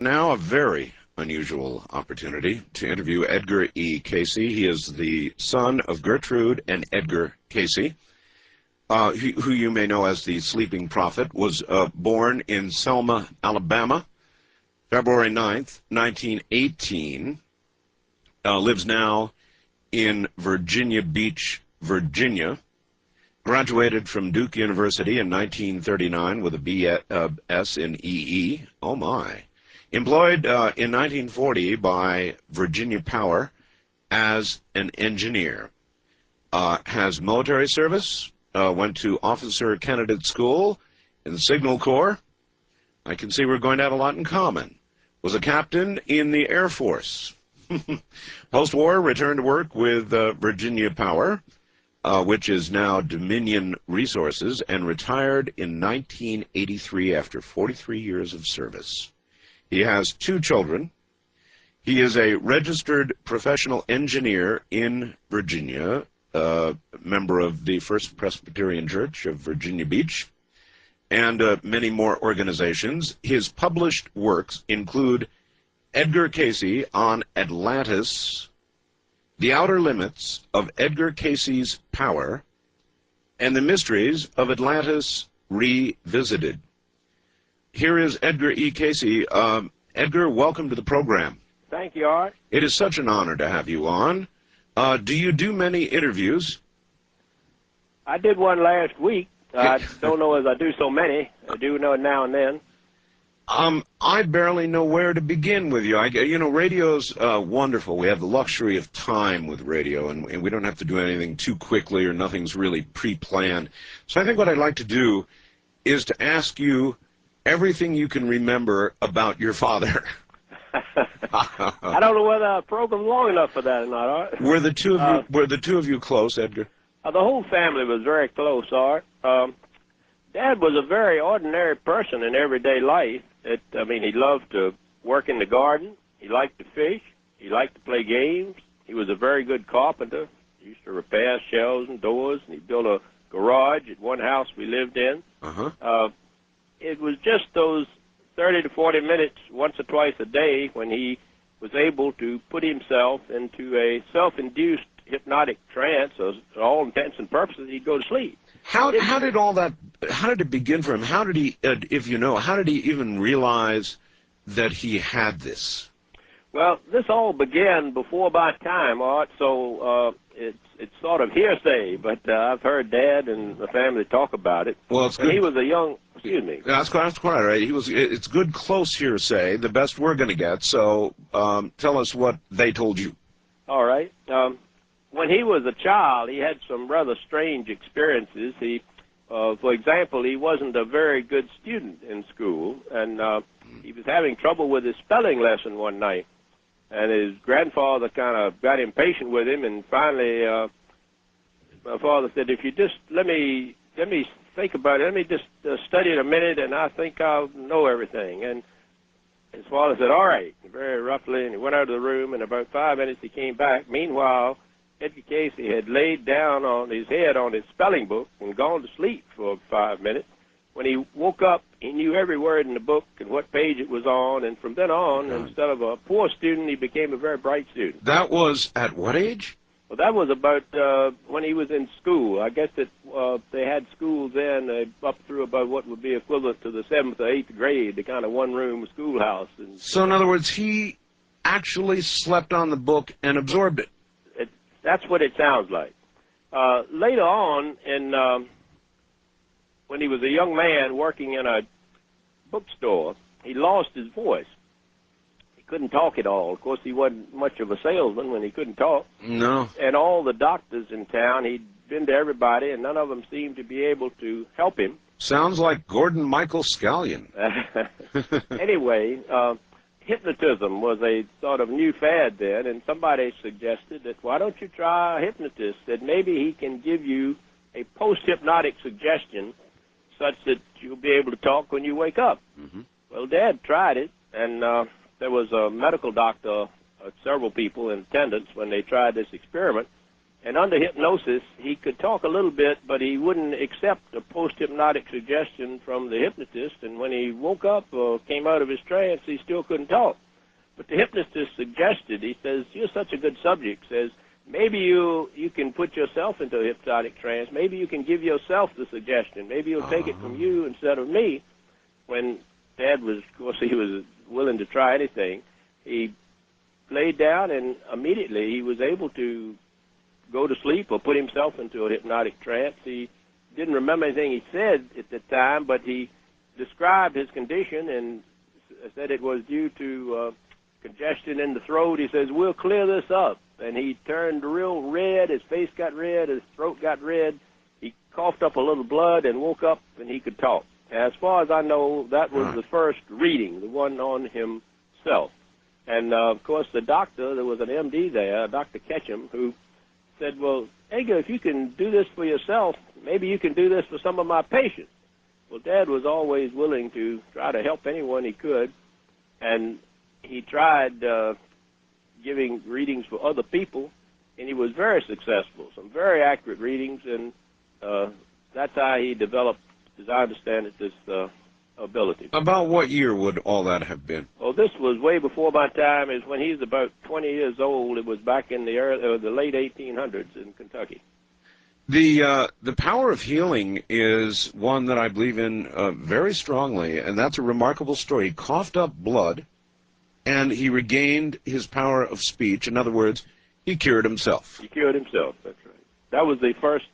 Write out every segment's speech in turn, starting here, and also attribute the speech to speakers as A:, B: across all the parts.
A: Now a very unusual opportunity to interview Edgar E. Cayce. He is the son of Gertrude and Edgar Cayce, who you may know as the Sleeping Prophet, was born in Selma, Alabama, February 9th, 1918, lives now in Virginia Beach, Virginia, graduated from Duke University in 1939 with a B.S. in EE. Oh, my. Employed in 1940 by Virginia Power as an engineer. Has military service, went to Officer Candidate School in the Signal Corps. I can see we're going to have a lot in common. Was a captain in the Air Force. Post-war, returned to work with Virginia Power, which is now Dominion Resources, and retired in 1983 after 43 years of service. He has 2 children. He is a registered professional engineer in Virginia, a member of the First Presbyterian Church of Virginia Beach, and many more organizations. His published works include Edgar Cayce on Atlantis, The Outer Limits of Edgar Cayce's Power, and The Mysteries of Atlantis Revisited. Here is Edgar E. Cayce. Edgar, welcome to the program.
B: Thank you, Art.
A: It is such an honor to have you on. Do you do many interviews?
B: I did one last week. I don't know as I do so many. I do know it now and then.
A: I barely know where to begin with you. You know, radio's wonderful. We have the luxury of time with radio, and we don't have to do anything too quickly, or nothing's really pre-planned. So I think what I'd like to do is to ask you everything you can remember about your father.
B: I don't know whether I programmed long enough for that or not, Art.
A: Were the two of you close, Edgar?
B: The whole family was very close, Art. Dad was a very ordinary person in everyday life. I mean, he loved to work in the garden. He liked to fish. He liked to play games. He was a very good carpenter. He used to repair shelves and doors, and he built a garage at one house we lived in. It was just those 30 to 40 minutes once or twice a day when he was able to put himself into a self-induced hypnotic trance. So for all intents and purposes, he'd go to sleep.
A: How did it begin for him? How did he, if you know, how did he even realize that he had this?
B: Well, this all began before my time, Art, so it's sort of hearsay, but I've heard Dad and the family talk about it.
A: Well, it's good.
B: He was a young, excuse me.
A: That's quite right. It's good close hearsay, the best we're going to get, so tell us what they told you.
B: All right. When he was a child, he had some rather strange experiences. For example, he wasn't a very good student in school, and he was having trouble with his spelling lesson one night. And his grandfather kind of got impatient with him, and finally my father said, if you just let me think about it, let me just study it a minute, and I think I'll know everything. And his father said, all right, very roughly, and he went out of the room, and about 5 minutes he came back. Meanwhile, Edgar Cayce had laid down on his head on his spelling book and gone to sleep for 5 minutes. When he woke up, he knew every word in the book and what page it was on, and from then on, instead of a poor student, he became a very bright student.
A: That was at what age?
B: Well, that was about when he was in school. I guess that they had schools then up through about what would be equivalent to the 7th or 8th grade, the kind of one-room schoolhouse. And
A: so in other words, he actually slept on the book and absorbed it.
B: That's what it sounds like. Later on, when he was a young man working in a bookstore, he lost his voice. He couldn't talk at all. Of course, he wasn't much of a salesman when he couldn't talk.
A: No.
B: And all the doctors in town, he'd been to everybody, and none of them seemed to be able to help him.
A: Sounds like Gordon Michael Scallion.
B: Anyway, hypnotism was a sort of new fad then, and somebody suggested that why don't you try a hypnotist, that maybe he can give you a post-hypnotic suggestion such that you'll be able to talk when you wake up. Well, Dad tried it, and there was a medical doctor, several people in attendance when they tried this experiment, And under hypnosis, he could talk a little bit, but he wouldn't accept a post-hypnotic suggestion from the hypnotist. And when he woke up or came out of his trance, he still couldn't talk. But the hypnotist suggested, he says, you're such a good subject, says, maybe you can put yourself into a hypnotic trance. Maybe you can give yourself the suggestion. Maybe you'll take it from you instead of me. When Dad was, of course, he was willing to try anything, he laid down and immediately he was able to go to sleep or put himself into a hypnotic trance. He didn't remember anything he said at the time, but he described his condition and said it was due to congestion in the throat. He says, we'll clear this up. And he turned real red. His face got red. His throat got red. He coughed up a little blood and woke up and he could talk. As far as I know, that was the first reading, the one on himself. And, of course, the doctor, there was an MD there, Dr. Ketchum, who said, well, Edgar, if you can do this for yourself, maybe you can do this for some of my patients. Well, Dad was always willing to try to help anyone he could, and he tried giving readings for other people, and he was very successful, some very accurate readings, and that's how he developed, as I understand it, this ability.
A: About what year would all that have been?
B: Well, this was way before my time. Is when he was about 20 years old. It was back in the late 1800s in Kentucky.
A: The power of healing is one that I believe in very strongly, and that's a remarkable story. He coughed up blood, and he regained his power of speech. In other words, he cured himself.
B: He cured himself, that's right. That was the first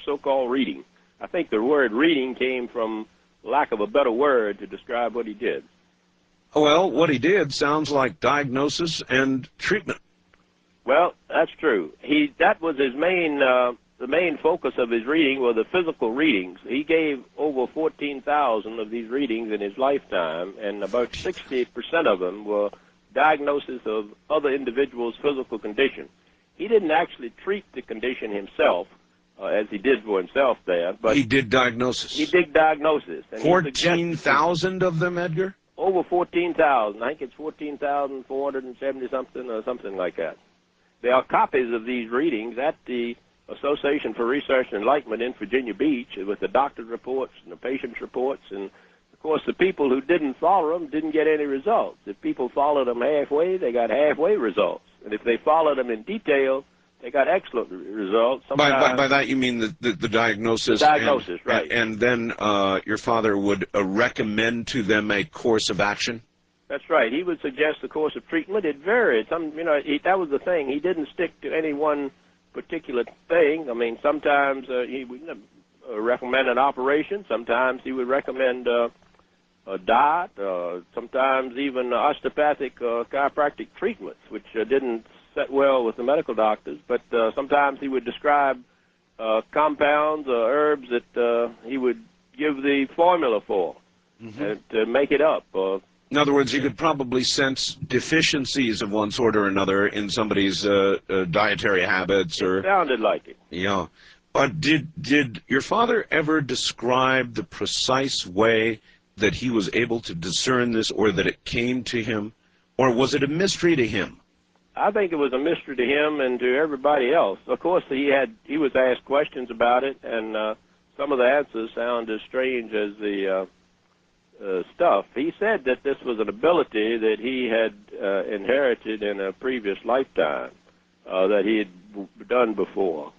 B: so-called reading. I think the word reading came from lack of a better word to describe what he did.
A: Well, what he did sounds like diagnosis and treatment.
B: Well, that's true. That was his main, the main focus of his reading were the physical readings. He gave over 14,000 of these readings in his lifetime, and about 60% of them were diagnosis of other individuals' physical condition. He didn't actually treat the condition himself, as he did for himself there. But
A: he did diagnosis.
B: He did diagnosis.
A: 14,000 of them, Edgar?
B: Over 14,000. I think it's 14,470-something or something like that. There are copies of these readings at the Association for Research and Enlightenment in Virginia Beach with the doctor's reports and the patient's reports. And, of course, the people who didn't follow them didn't get any results. If people followed them halfway, they got halfway results. And if they followed them in detail, they got excellent results.
A: By that you mean the diagnosis?
B: The diagnosis, right.
A: And then your father would recommend to them a course of action?
B: That's right. He would suggest a course of treatment. It varied. That was the thing. He didn't stick to any one particular thing. I mean, sometimes he would recommend an operation. Sometimes he would recommend a diet. Sometimes even osteopathic chiropractic treatments, which didn't set well with the medical doctors, but sometimes he would describe compounds or herbs that he would give the formula for to make it up.
A: In other words, you could probably sense deficiencies of one sort or another in somebody's dietary habits.
B: It sounded like it.
A: Yeah. But did your father ever describe the precise way that he was able to discern this, or that it came to him, or was it a mystery to him?
B: I think it was a mystery to him and to everybody else. Of course, he was asked questions about it, and some of the answers sound as strange as the stuff. He said that this was an ability that he had inherited in a previous lifetime that he had done before.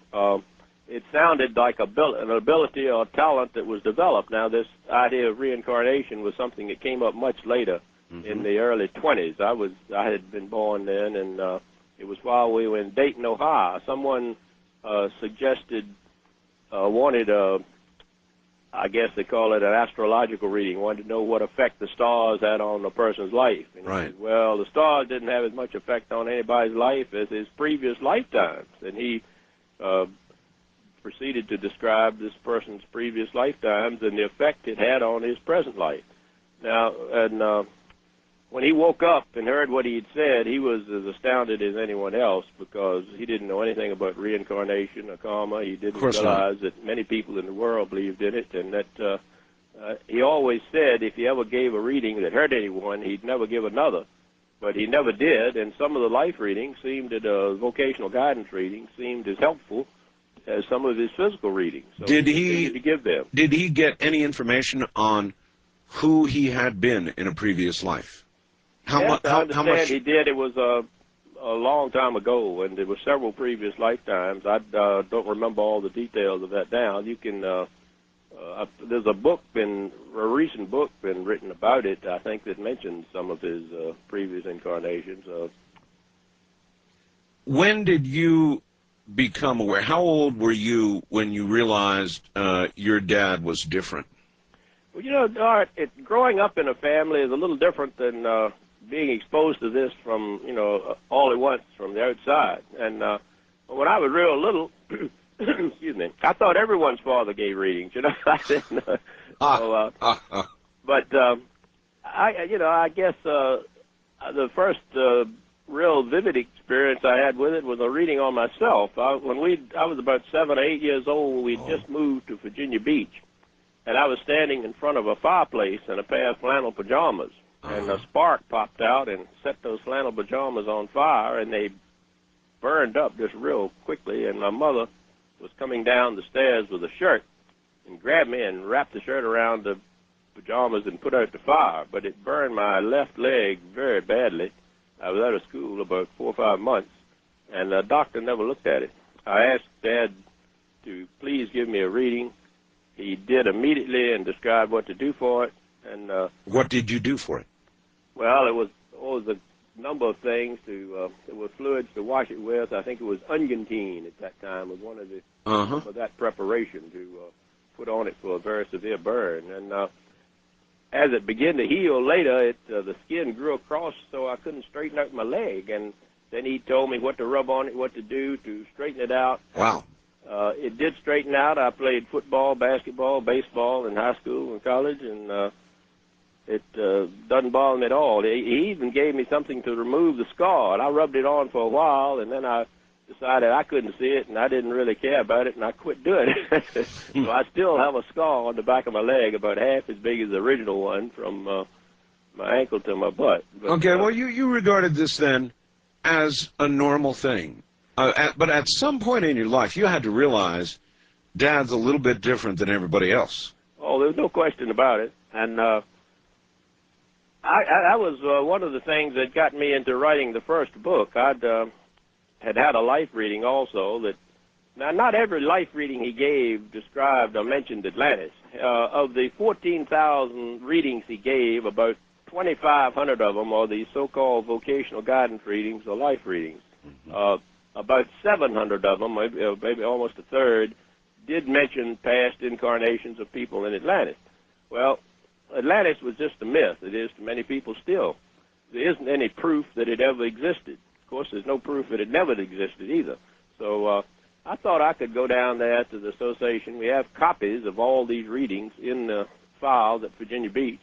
B: It sounded like an ability or a talent that was developed. Now, this idea of reincarnation was something that came up much later. In the early 20s. I had been born then, and it was while we were in Dayton, Ohio. Someone suggested, wanted I guess they call it an astrological reading, wanted to know what effect the stars had on a person's life. And
A: right.
B: He said, well, the stars didn't have as much effect on anybody's life as his previous lifetimes. And he proceeded to describe this person's previous lifetimes and the effect it had on his present life. Now, and when he woke up and heard what he had said, he was as astounded as anyone else, because he didn't know anything about reincarnation or karma. He didn't realize that many people in the world believed in it, and that he always said if he ever gave a reading that hurt anyone, he'd never give another. but he never did. And some of the life readings seemed that vocational guidance readings seemed as helpful as some of his physical readings. So
A: Did
B: he continued to give them.
A: Did he get any information on who he had been in a previous life?
B: Yes, I understand
A: much?
B: he did. It was a long time ago, and there were several previous lifetimes. I don't remember all the details of that now. You can, there's a recent book been written about it, I think, that mentions some of his previous incarnations.
A: When did you become aware? How old were you when you realized your dad was different?
B: Well, you know, Art, growing up in a family is a little different than being exposed to this from, all at once from the outside. And when I was real little, excuse me, I thought everyone's father gave readings, I didn't, but I guess the first real vivid experience I had with it was a reading on myself. I was about 7 or 8 years old. We'd just moved to Virginia Beach, and I was standing in front of a fireplace in a pair of flannel pajamas, and a spark popped out and set those flannel pajamas on fire, and they burned up just real quickly, and my mother was coming down the stairs with a shirt and grabbed me and wrapped the shirt around the pajamas and put out the fire, but it burned my left leg very badly. I was out of school about 4 or 5 months, and the doctor never looked at it. I asked Dad to please give me a reading. He did immediately and described what to do for it. And
A: what did you do for it?
B: Well, it was a number of things. There were fluids to wash it with. I think it was ungentine at that time was one of the for that preparation to put on it for a very severe burn. And as it began to heal later, the skin grew across so I couldn't straighten out my leg. And then he told me what to rub on it, what to do to straighten it out.
A: Wow.
B: It did straighten out. I played football, basketball, baseball in high school and college, and it doesn't bother me at all. He even gave me something to remove the scar, and I rubbed it on for a while, and then I decided I couldn't see it, and I didn't really care about it, and I quit doing it. So I still have a scar on the back of my leg about half as big as the original one from my ankle to my butt. But,
A: okay, well, you regarded this then as a normal thing. But at some point in your life, you had to realize Dad's a little bit different than everybody else.
B: Oh, there's no question about it. And I was one of the things that got me into writing the first book. I'd had a life reading also that, now not every life reading he gave described or mentioned Atlantis. Of the 14,000 readings he gave, about 2,500 of them are these so-called vocational guidance readings or life readings. About 700 of them, maybe almost a third, did mention past incarnations of people in Atlantis. Well, Atlantis was just a myth. It is to many people still. There isn't any proof that it ever existed. Of course, there's no proof that it never existed either. So I thought I could go down there to the association. We have copies of all these readings in the files at Virginia Beach.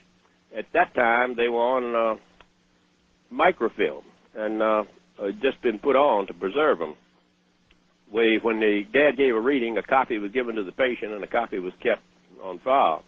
B: At that time, they were on microfilm and just been put on to preserve them. When the Dad gave a reading, a copy was given to the patient and a copy was kept on file.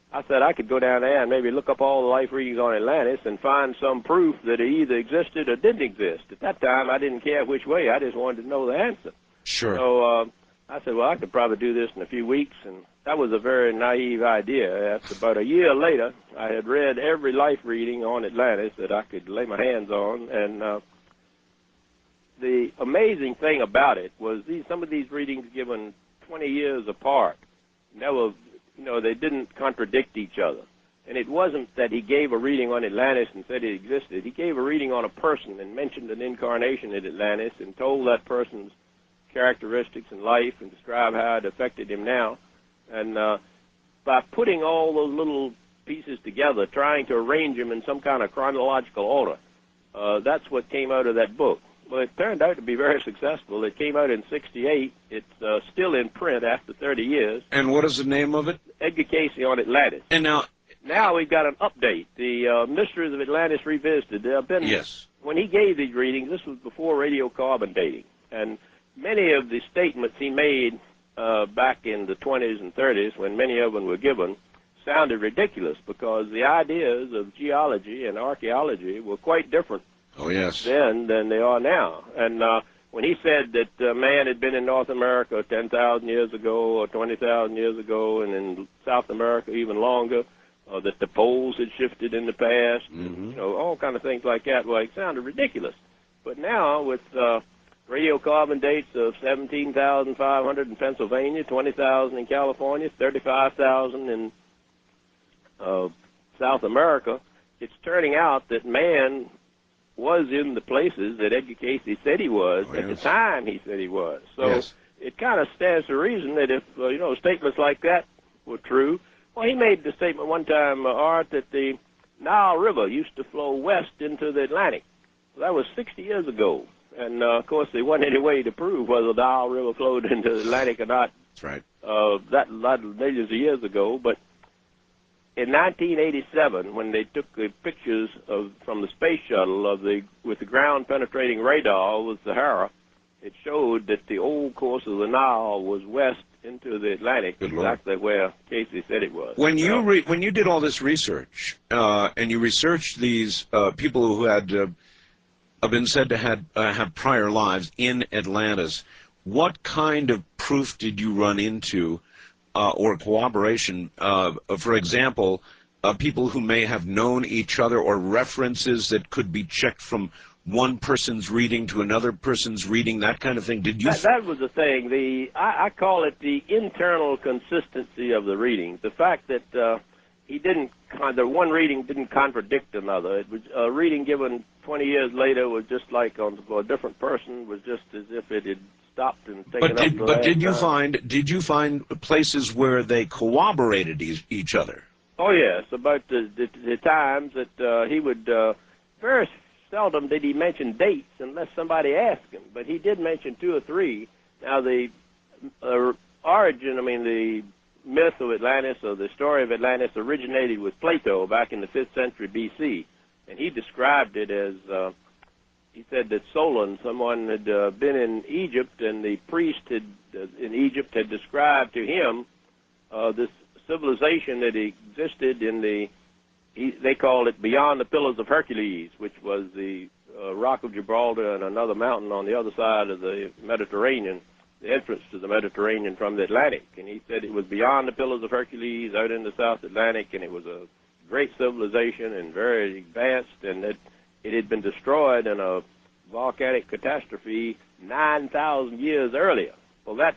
B: I said I could go down there and maybe look up all the life readings on Atlantis and find some proof that it either existed or didn't exist. At that time, I didn't care which way. I just wanted to know the answer.
A: Sure.
B: So I said, well, I could probably do this in a few weeks, and that was a very naive idea. After about a year later, I had read every life reading on Atlantis that I could lay my hands on, and the amazing thing about it was some of these readings given 20 years apart never, they didn't contradict each other. And it wasn't that he gave a reading on Atlantis and said it existed. He gave a reading on a person and mentioned an incarnation in Atlantis and told that person's characteristics in life and described how it affected him now. And by putting all those little pieces together, trying to arrange them in some kind of chronological order, that's what came out of that book. Well, it turned out to be very successful. It came out in '68. It's still in print after 30 years.
A: And what is the name of it?
B: Edgar Cayce on Atlantis.
A: And
B: now we've got an update. The Mysteries of Atlantis Revisited. There have been,
A: yes.
B: When he gave these readings, this was before radiocarbon dating. And many of the statements he made back in the 20s and 30s, when many of them were given, sounded ridiculous because the ideas of geology and archaeology were quite different
A: Oh, yes.
B: then than they are now. And when he said that man had been in North America 10,000 years ago or 20,000 years ago, and in South America even longer, that the poles had shifted in the past, you know, all kind of things like that, well, it sounded ridiculous. But now with radiocarbon dates of 17,500 in Pennsylvania, 20,000 in California, 35,000 in South America, it's turning out that man was in the places that Edgar Cayce said he was at the time he said he was. So it kind of stands to reason that if, you know, statements like that were true. Well, he made the statement one time, Art, that the Nile River used to flow west into the Atlantic. Well, that was 60 years ago. And, of course, there wasn't any way to prove whether the Nile River flowed into the Atlantic or not.
A: That's right.
B: That millions of years ago. But in 1987, when they took the pictures from the space shuttle with the ground-penetrating radar with Sahara, it showed that the old course of the Nile was west into the Atlantic, exactly where Cayce said it was.
A: When you did all this research and you researched these people who had been said to have prior lives in Atlantis, what kind of proof did you run into? Or cooperation, for example, people who may have known each other, or references that could be checked from one person's reading to another person's reading, that kind of thing. Did you?
B: That was the thing. I call it the internal consistency of the readings. The fact that the one reading didn't contradict another. It was a reading given 20 years later was just like for a different person, was just as if it had stopped and taken up. But
A: did you find places where they corroborated each other?
B: Oh yes, about the times that he would very seldom did he mention dates unless somebody asked him, but he did mention 2 or 3. Now the origin, the myth of Atlantis, or the story of Atlantis, originated with Plato back in the 5th century B.C., and he described it as he said that Solon, someone had been in Egypt, and the priest in Egypt had described to him this civilization that existed in they called it beyond the Pillars of Hercules, which was the Rock of Gibraltar and another mountain on the other side of the Mediterranean, the entrance to the Mediterranean from the Atlantic. And he said it was beyond the Pillars of Hercules, out in the South Atlantic, and it was a great civilization and very advanced, and that it had been destroyed in a volcanic catastrophe 9,000 years earlier. Well, that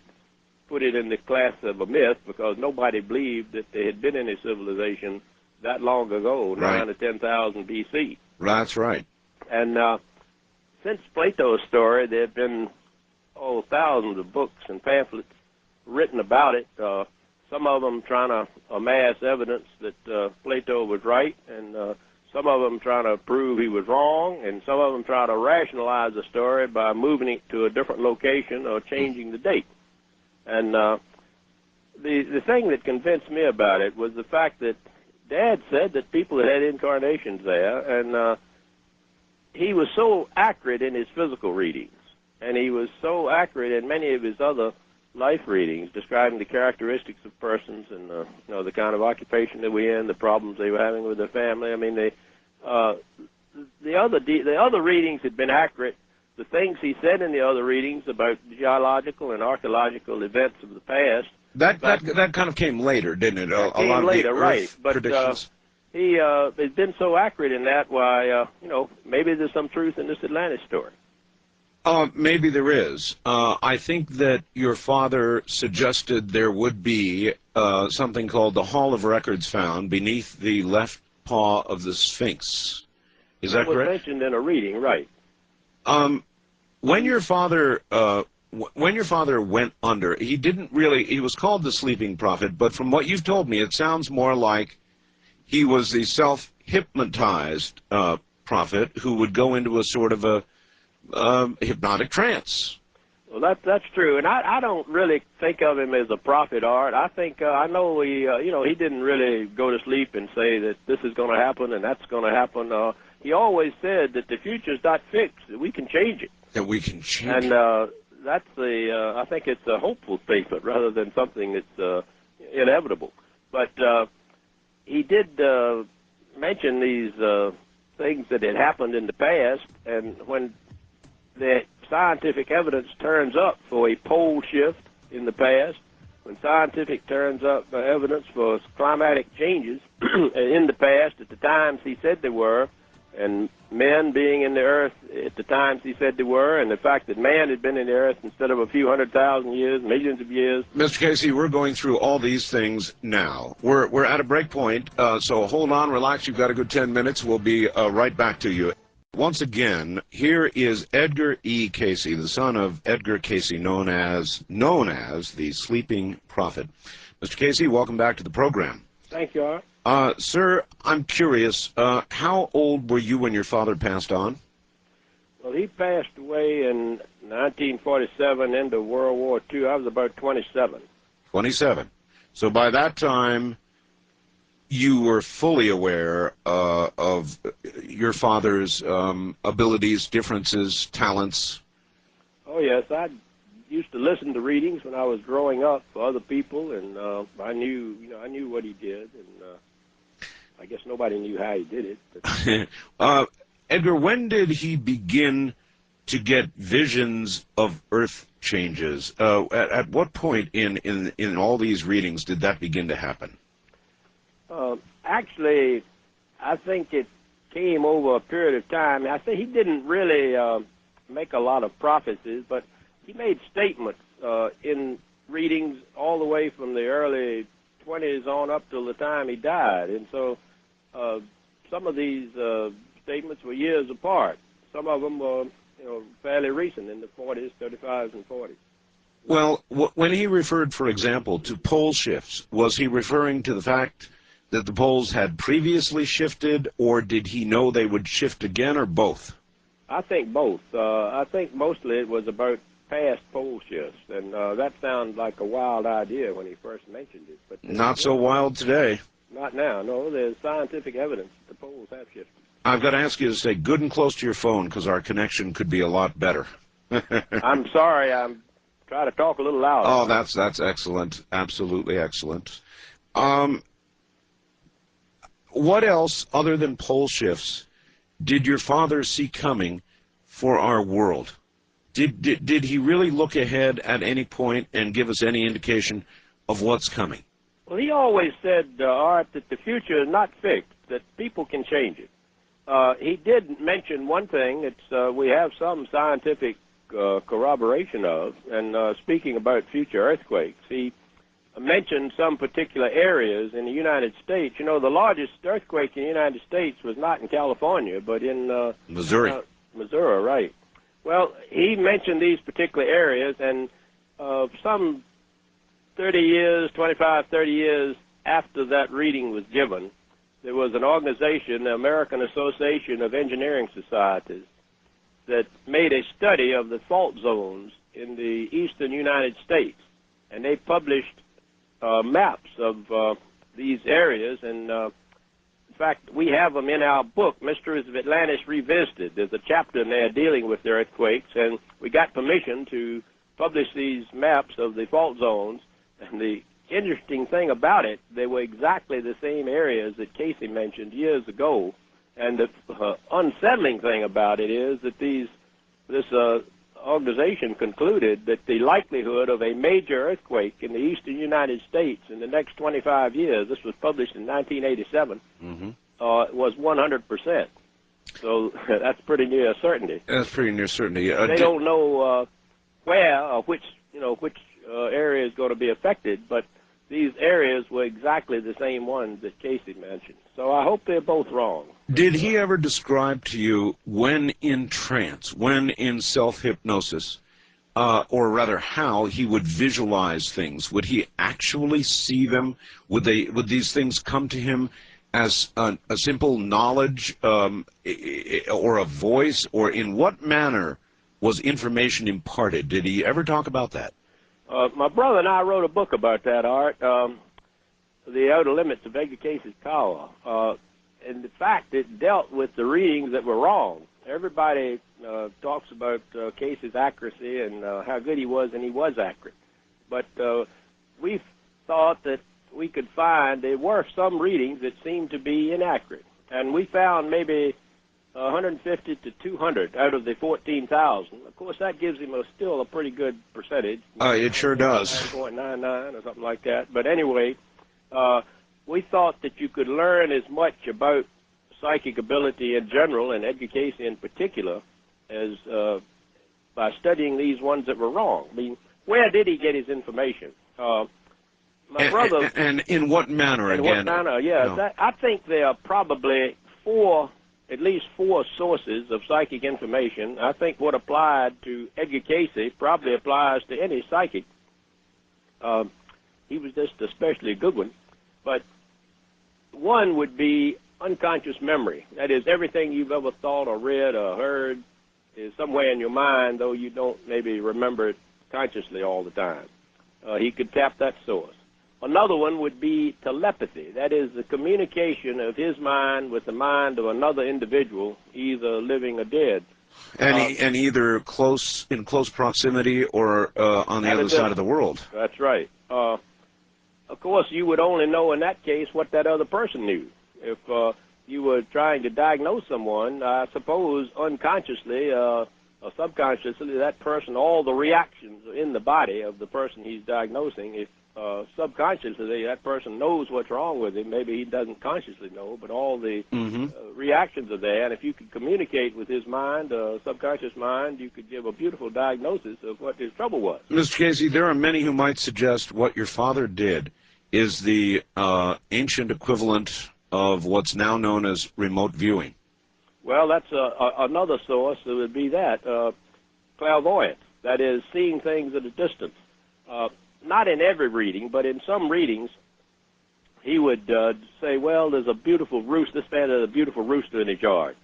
B: put it in the class of a myth, because nobody believed that there had been any civilization that long ago, 9 to 10,000 B.C.
A: That's right.
B: And since Plato's story, there have been thousands of books and pamphlets written about it, some of them trying to amass evidence that Plato was right, and some of them trying to prove he was wrong, and some of them trying to rationalize the story by moving it to a different location or changing the date. And the thing that convinced me about it was the fact that Dad said that people had incarnations there, and he was so accurate in his physical readings, and he was so accurate in many of his other life readings, describing the characteristics of persons and the kind of occupation they were in, the problems they were having with their family. The other readings had been accurate. The things he said in the other readings about geological and archaeological events of the past.
A: That kind of came later, didn't it? A
B: came
A: lot
B: later,
A: of the
B: right? But
A: predictions.
B: He has been so accurate in that. Why, maybe there's some truth in this Atlantis story.
A: Maybe there is. I think that your father suggested there would be something called the Hall of Records found beneath the left paw of the Sphinx. Is that correct?
B: That was mentioned in a reading, right?
A: When your father went under, he was called the sleeping prophet, but from what you've told me, it sounds more like he was the self-hypnotized prophet who would go into a sort of a hypnotic trance.
B: Well, that's true, and I don't really think of him as a prophet, Art. I think I know he didn't really go to sleep and say that this is going to happen and that's going to happen. He always said that the future's not fixed; that we can change it.
A: That we can change.
B: And that's I think it's a hopeful statement rather than something that's inevitable. But he did mention these things that had happened in the past, and when the scientific evidence turns up for a pole shift in the past, when scientific turns up evidence for climatic changes in the past at the times he said they were, and men being in the earth at the times he said they were, and the fact that man had been in the earth instead of a few 100,000 years, millions of years.
A: Mr. Cayce, we're going through all these things now. We're at a break point, so hold on, relax. You've got a good 10 minutes. We'll be right back to you. Once again, here is Edgar E. Cayce, the son of Edgar Cayce, known as the Sleeping Prophet. Mr. Cayce, welcome back to the program.
B: Thank you, Art.
A: Sir, I'm curious, how old were you when your father passed on?
B: Well, he passed away in 1947 into World War II. I was about 27.
A: 27. So by that time, you were fully aware of your father's abilities, differences, talents.
B: Oh yes, I used to listen to readings when I was growing up for other people, and I knew what he did, and I guess nobody knew how he did it. But
A: Edgar, when did he begin to get visions of Earth changes? At what point in all these readings did that begin to happen?
B: Actually, I think it came over a period of time. I say he didn't really make a lot of prophecies, but he made statements in readings all the way from the early 20s on up till the time he died. And so some of these statements were years apart. Some of them were fairly recent, in the 40s, 35s, and 40s.
A: Well, when he referred, for example, to pole shifts, was he referring to the fact that the poles had previously shifted, or did he know they would shift again, or both?
B: I think both. I think mostly it was about past pole shifts, and that sounded like a wild idea when he first mentioned it. But
A: not so wild today.
B: Not now. No, there's scientific evidence that the poles have shifted.
A: I've got to ask you to stay good and close to your phone, because our connection could be a lot better.
B: I'm sorry. I'm trying to talk a little louder.
A: Oh, that's excellent. Absolutely excellent. What else, other than pole shifts, did your father see coming for our world? Did he really look ahead at any point and give us any indication of what's coming?
B: Well, he always said, Art, that the future is not fixed, that people can change it. He did mention one thing that we have some scientific corroboration of, and speaking about future earthquakes, he mentioned some particular areas in the United States. You know, the largest earthquake in the United States was not in California, but in
A: Missouri.
B: Missouri, right. Well, he mentioned these particular areas, and some 30 years, 25, 30 years after that reading was given, there was an organization, the American Association of Engineering Societies, that made a study of the fault zones in the eastern United States, and they published maps of these areas, and in fact, we have them in our book, Mysteries of Atlantis Revisited. There's a chapter in there dealing with the earthquakes, and we got permission to publish these maps of the fault zones, and the interesting thing about it, they were exactly the same areas that Cayce mentioned years ago, and the unsettling thing about it is that this organization concluded that the likelihood of a major earthquake in the eastern United States in the next 25 years, this was published in 1987, was 100%. So that's pretty near certainty.
A: That's pretty near certainty.
B: They don't know where or which area is going to be affected, but these areas were exactly the same ones that Cayce mentioned. So I hope they're both wrong.
A: Did he ever describe to you when in trance, when in self-hypnosis, or rather how he would visualize things? Would he actually see them? Would these things come to him as a simple knowledge or a voice? Or in what manner was information imparted? Did he ever talk about that?
B: My brother and I wrote a book about that, Art, The Outer Limits of Edgar Cayce's Power. And in fact, it dealt with the readings that were wrong. Everybody talks about Cayce's accuracy and how good he was, and he was accurate. But we thought that we could find there were some readings that seemed to be inaccurate. And we found maybe 150 to 200 out of the 14,000. Of course, that gives him still a pretty good percentage.
A: It sure does.
B: 9.99 or something like that. But anyway, we thought that you could learn as much about psychic ability in general, and Edgar Cayce in particular, as by studying these ones that were wrong. I mean, where did he get his information? My brother...
A: And in what manner,
B: in
A: again?
B: In what manner, yeah. No. I think there are probably at least four sources of psychic information. I think what applied to Edgar Cayce probably applies to any psychic. He was just especially a good one. But one would be unconscious memory. That is, everything you've ever thought or read or heard is somewhere in your mind, though you don't maybe remember it consciously all the time. He could tap that source. Another one would be telepathy. That is, the communication of his mind with the mind of another individual, either living or dead.
A: And either in close proximity or on the other side of the world.
B: That's right. Of course, you would only know in that case what that other person knew. If you were trying to diagnose someone, I suppose unconsciously or subconsciously, that person, all the reactions in the body of the person he's diagnosing, if subconsciously that person knows what's wrong with him, maybe he doesn't consciously know, but all the reactions are there, and if you could communicate with his mind, subconscious mind, you could give a beautiful diagnosis of what his trouble was.
A: Mr. Cayce, there are many who might suggest what your father did is the ancient equivalent of what's now known as remote viewing.
B: Well, that's another source that would be that, clairvoyant, that is, seeing things at a distance. Not in every reading, but in some readings, he would say, well, there's a beautiful rooster, this man has a beautiful rooster in his yard.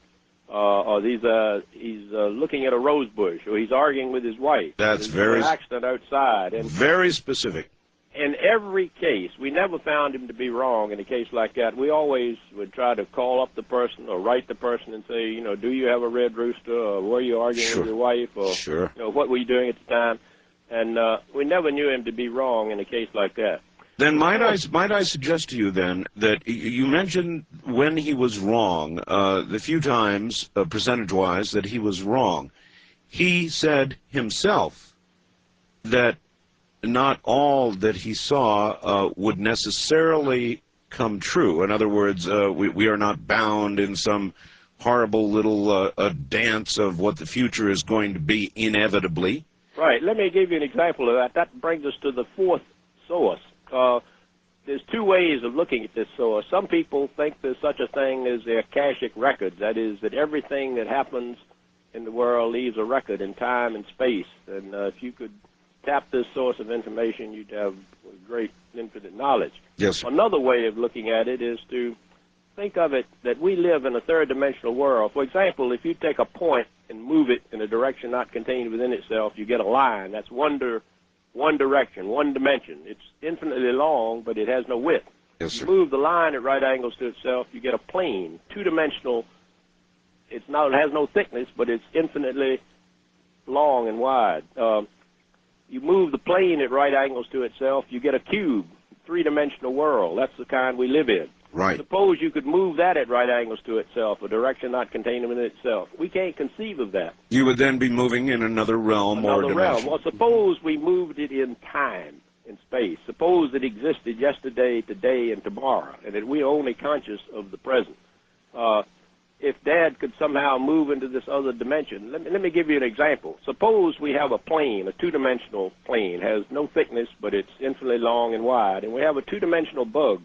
B: Or he's looking at a rose bush, or he's arguing with his wife.
A: That's very...
B: an accident outside. And
A: very specific.
B: In every case, we never found him to be wrong in a case like that. We always would try to call up the person or write the person and say, you know, do you have a red rooster, or were you arguing with your wife, or you know, what were you doing at the time? And we never knew him to be wrong in a case like that.
A: Then might I suggest to you then that you mentioned when he was wrong, the few times, percentage-wise, that he was wrong. He said himself that not all that he saw would necessarily come true. In other words, we are not bound in some horrible little dance of what the future is going to be inevitably.
B: Right. Let me give you an example of that. That brings us to the fourth source. There's two ways of looking at this source. Some people think there's such a thing as the Akashic records. That is, that everything that happens in the world leaves a record in time and space. And if you could tap this source of information, you'd have great infinite knowledge.
A: Yes.
B: Another way of looking at it is to think of it that we live in a third-dimensional world. For example, if you take a point and move it in a direction not contained within itself, you get a line. That's one direction, one dimension. It's infinitely long, but it has no width.
A: Yes, sir.
B: You move the line at right angles to itself, you get a plane, two-dimensional. It has no thickness, but it's infinitely long and wide. You move the plane at right angles to itself, you get a cube, three-dimensional world. That's the kind we live in.
A: Right.
B: Suppose you could move that at right angles to itself, a direction not contained within itself. We can't conceive of that.
A: You would then be moving in another realm or dimension.
B: Well, suppose we moved it in time, in space. Suppose it existed yesterday, today, and tomorrow, and that we're only conscious of the present. If Dad could somehow move into this other dimension, let me give you an example. Suppose we have a plane, a two-dimensional plane, has no thickness, but it's infinitely long and wide, and we have a two-dimensional bug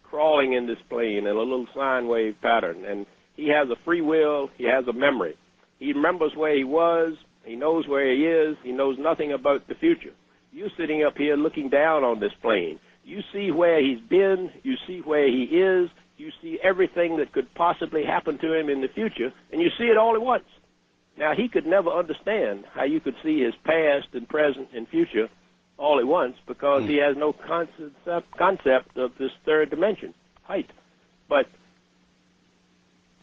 B: crawling in this plane in a little sine wave pattern, and he has a free will, he has a memory. He remembers where he was, he knows where he is, he knows nothing about the future. You're sitting up here looking down on this plane. You see where he's been, you see where he is, you see everything that could possibly happen to him in the future, and you see it all at once. Now, he could never understand how you could see his past and present and future all at once, because he has no concept of this third dimension, height. But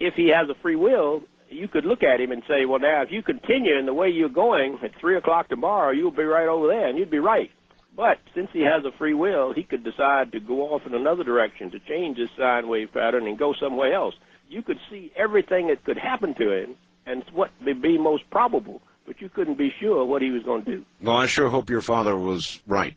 B: if he has a free will, you could look at him and say, well, now, if you continue in the way you're going, at 3 o'clock tomorrow, you'll be right over there, and you'd be right. But since he has a free will, he could decide to go off in another direction, to change his sine wave pattern and go somewhere else. You could see everything that could happen to him and what would be most probable, but you couldn't be sure what he was going to do.
A: Well, I sure hope your father was right.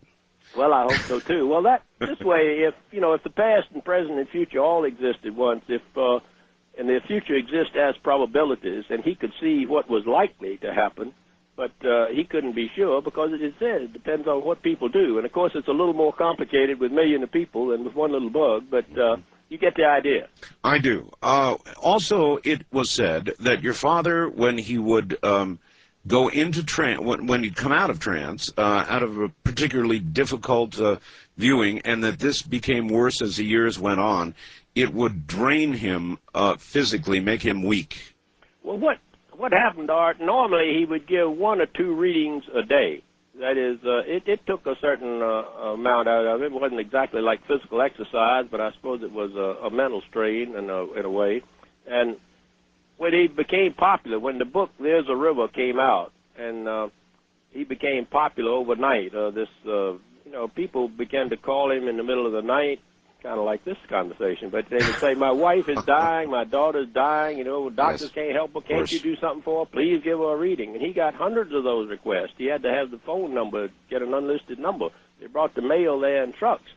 B: Well, I hope so too. Well, this way, if the past and present and future all existed once, and the future exists as probabilities, and he could see what was likely to happen, but he couldn't be sure because it is said it depends on what people do. And of course, it's a little more complicated with millions of people than with one little bug, but you get the idea.
A: I do. Also, it was said that your father, when he would go into trance, when he'd come out of trance, out of a particularly difficult viewing, and that this became worse as the years went on, it would drain him physically, make him weak.
B: Well, what happened, Art, normally he would give 1 or 2 readings a day. That is, it took a certain amount out of it. It wasn't exactly like physical exercise, but I suppose it was a mental strain in a way. And when he became popular, when the book There's a River came out, and he became popular overnight, people began to call him in the middle of the night, kind of like this conversation, but they would say, my wife is dying, my daughter's dying, doctors
A: Yes,
B: can't help her, can't you do something for her? Please give her a reading. And he got hundreds of those requests. He had to have the phone number, get an unlisted number. They brought the mail there in trucks.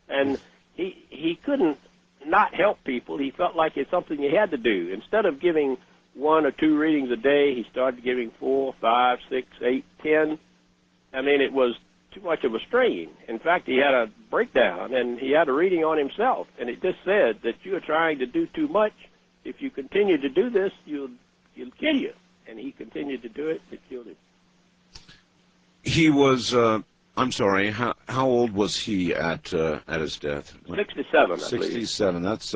B: And he couldn't not help people. He felt like it's something he had to do. Instead of giving 1 or 2 readings a day, he started giving 4, 5, 6, 8, 10. I mean, it was too much of a strain. In fact, he had a breakdown, and he had a reading on himself, and it just said that you are trying to do too much. If you continue to do this, you'll kill you. And he continued to do it, it killed him.
A: He was, I'm sorry, how old was he at his death?
B: 67, I
A: 67. That's